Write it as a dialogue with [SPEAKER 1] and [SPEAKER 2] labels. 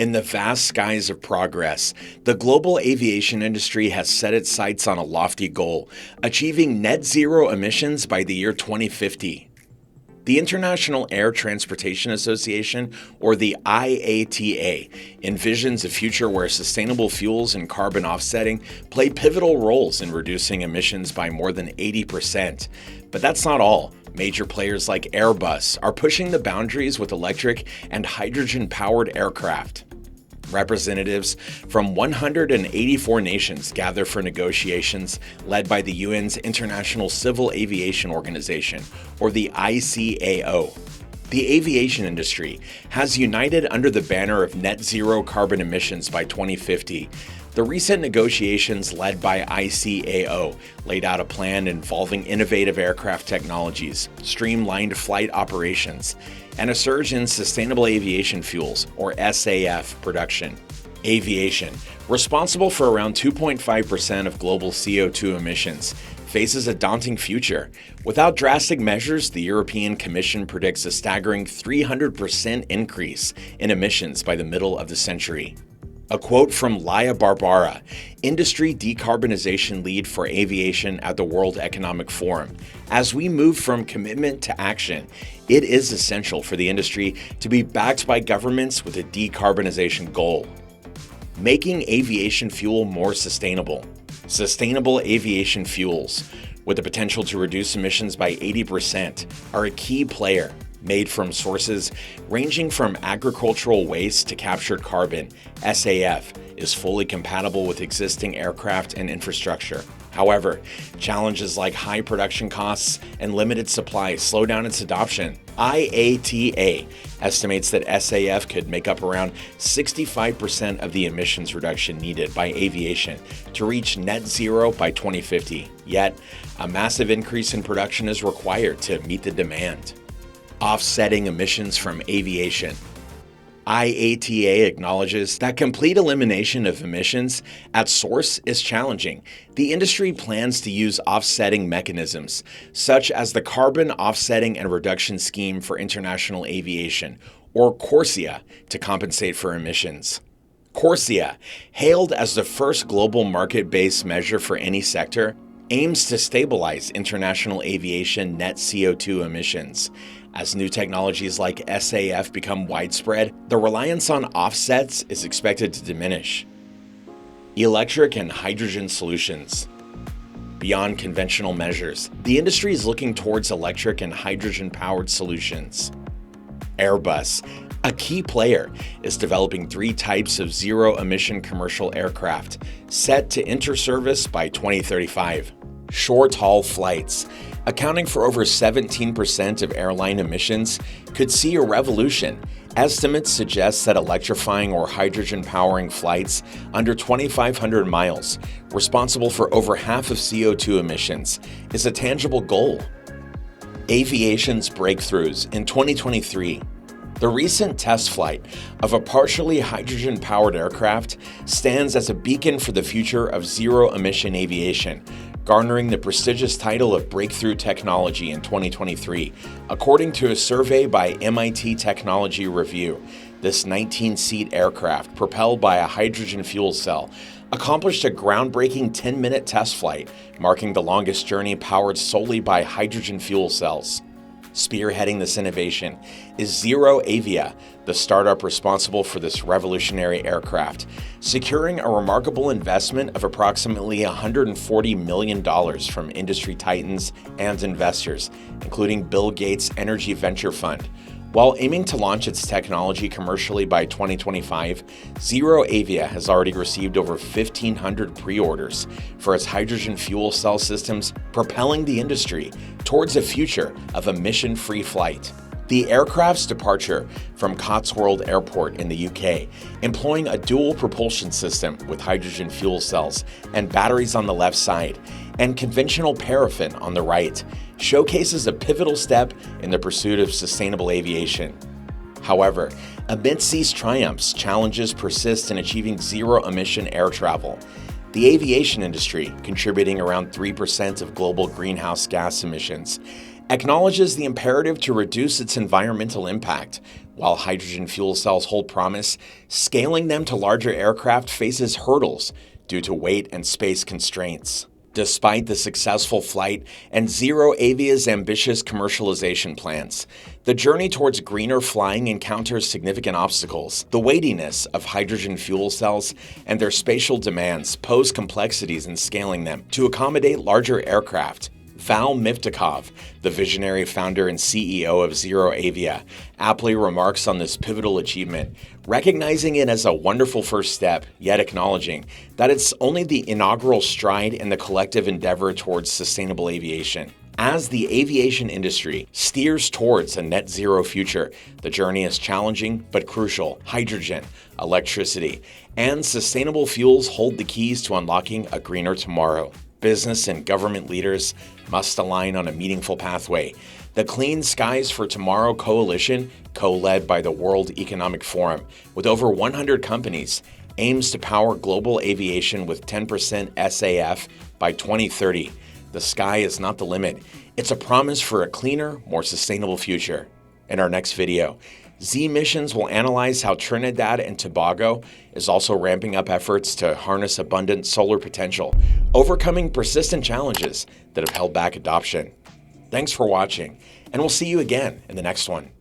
[SPEAKER 1] In the vast skies of progress, the global aviation industry has set its sights on a lofty goal, achieving net zero emissions by the year 2050. The International Air Transportation Association, or the IATA, envisions a future where sustainable fuels and carbon offsetting play pivotal roles in reducing emissions by more than 80%. But that's not all. Major players like Airbus are pushing the boundaries with electric and hydrogen-powered aircraft. Representatives from 184 nations gather for negotiations led by the UN's International Civil Aviation Organization, or the ICAO. The aviation industry has united under the banner of net zero carbon emissions by 2050. The recent negotiations led by ICAO laid out a plan involving innovative aircraft technologies, streamlined flight operations, and a surge in sustainable aviation fuels, or SAF, production. Aviation, responsible for around 2.5% of global CO2 emissions, faces a daunting future. Without drastic measures, the European Commission predicts a staggering 300% increase in emissions by the middle of the century. A quote from Laia Barbara, industry decarbonization lead for aviation at the World Economic Forum. As we move from commitment to action, it is essential for the industry to be backed by governments with a decarbonization goal. Making aviation fuel more sustainable. Sustainable aviation fuels, with the potential to reduce emissions by 80%, are a key player. Made from sources ranging from agricultural waste to captured carbon, SAF is fully compatible with existing aircraft and infrastructure. However, challenges like high production costs and limited supply slow down its adoption. IATA estimates that SAF could make up around 65% of the emissions reduction needed by aviation to reach net zero by 2050. Yet, a massive increase in production is required to meet the demand. Offsetting emissions from aviation. IATA acknowledges that complete elimination of emissions at source is challenging. The industry plans to use offsetting mechanisms, such as the Carbon Offsetting and Reduction Scheme for International Aviation, or CORSIA, to compensate for emissions. CORSIA, hailed as the first global market-based measure for any sector, aims to stabilize international aviation net CO2 emissions. As new technologies like SAF become widespread, the reliance on offsets is expected to diminish. Electric and hydrogen solutions. Beyond conventional measures, the industry is looking towards electric and hydrogen-powered solutions. Airbus, a key player, is developing 3 types of zero-emission commercial aircraft, set to enter service by 2035. Short-haul flights, accounting for over 17% of airline emissions, could see a revolution. Estimates suggest that electrifying or hydrogen-powering flights under 2,500 miles, responsible for over half of CO2 emissions, is a tangible goal. Aviation's breakthroughs in 2023. The recent test flight of a partially hydrogen-powered aircraft stands as a beacon for the future of zero-emission aviation, garnering the prestigious title of Breakthrough Technology in 2023. According to a survey by MIT Technology Review, this 19-seat aircraft, propelled by a hydrogen fuel cell, accomplished a groundbreaking 10-minute test flight, marking the longest journey powered solely by hydrogen fuel cells. Spearheading this innovation is ZeroAvia, the startup responsible for this revolutionary aircraft, securing a remarkable investment of approximately $140 million from industry titans and investors, including Bill Gates' Energy Venture Fund. While aiming to launch its technology commercially by 2025, ZeroAvia has already received over 1,500 pre-orders for its hydrogen fuel cell systems, propelling the industry towards a future of emission-free flight. The aircraft's departure from Cotswold Airport in the UK, employing a dual propulsion system with hydrogen fuel cells and batteries on the left side, and conventional paraffin on the right, showcases a pivotal step in the pursuit of sustainable aviation. However, amidst these triumphs, challenges persist in achieving zero-emission air travel. The aviation industry, contributing around 3% of global greenhouse gas emissions, acknowledges the imperative to reduce its environmental impact While hydrogen fuel cells hold promise, scaling them to larger aircraft faces hurdles due to weight and space constraints. Despite the successful flight and ZeroAvia's ambitious commercialization plans, the journey towards greener flying encounters significant obstacles. The weightiness of hydrogen fuel cells and their spatial demands pose complexities in scaling them to accommodate larger aircraft. Val Miftakov, the visionary founder and CEO of ZeroAvia, aptly remarks on this pivotal achievement, recognizing it as a wonderful first step, yet acknowledging that it's only the inaugural stride in the collective endeavor towards sustainable aviation. As the aviation industry steers towards a net zero future, the journey is challenging but crucial. Hydrogen, electricity, and sustainable fuels hold the keys to unlocking a greener tomorrow. Business and government leaders must align on a meaningful pathway. The Clean Skies for Tomorrow Coalition, co-led by the World Economic Forum, with over 100 companies, aims to power global aviation with 10% SAF by 2030. The sky is not the limit. It's a promise for a cleaner, more sustainable future. In our next video, Z Missions will analyze how Trinidad and Tobago is also ramping up efforts to harness abundant solar potential, overcoming persistent challenges that have held back adoption. Thanks for watching, and we'll see you again in the next one.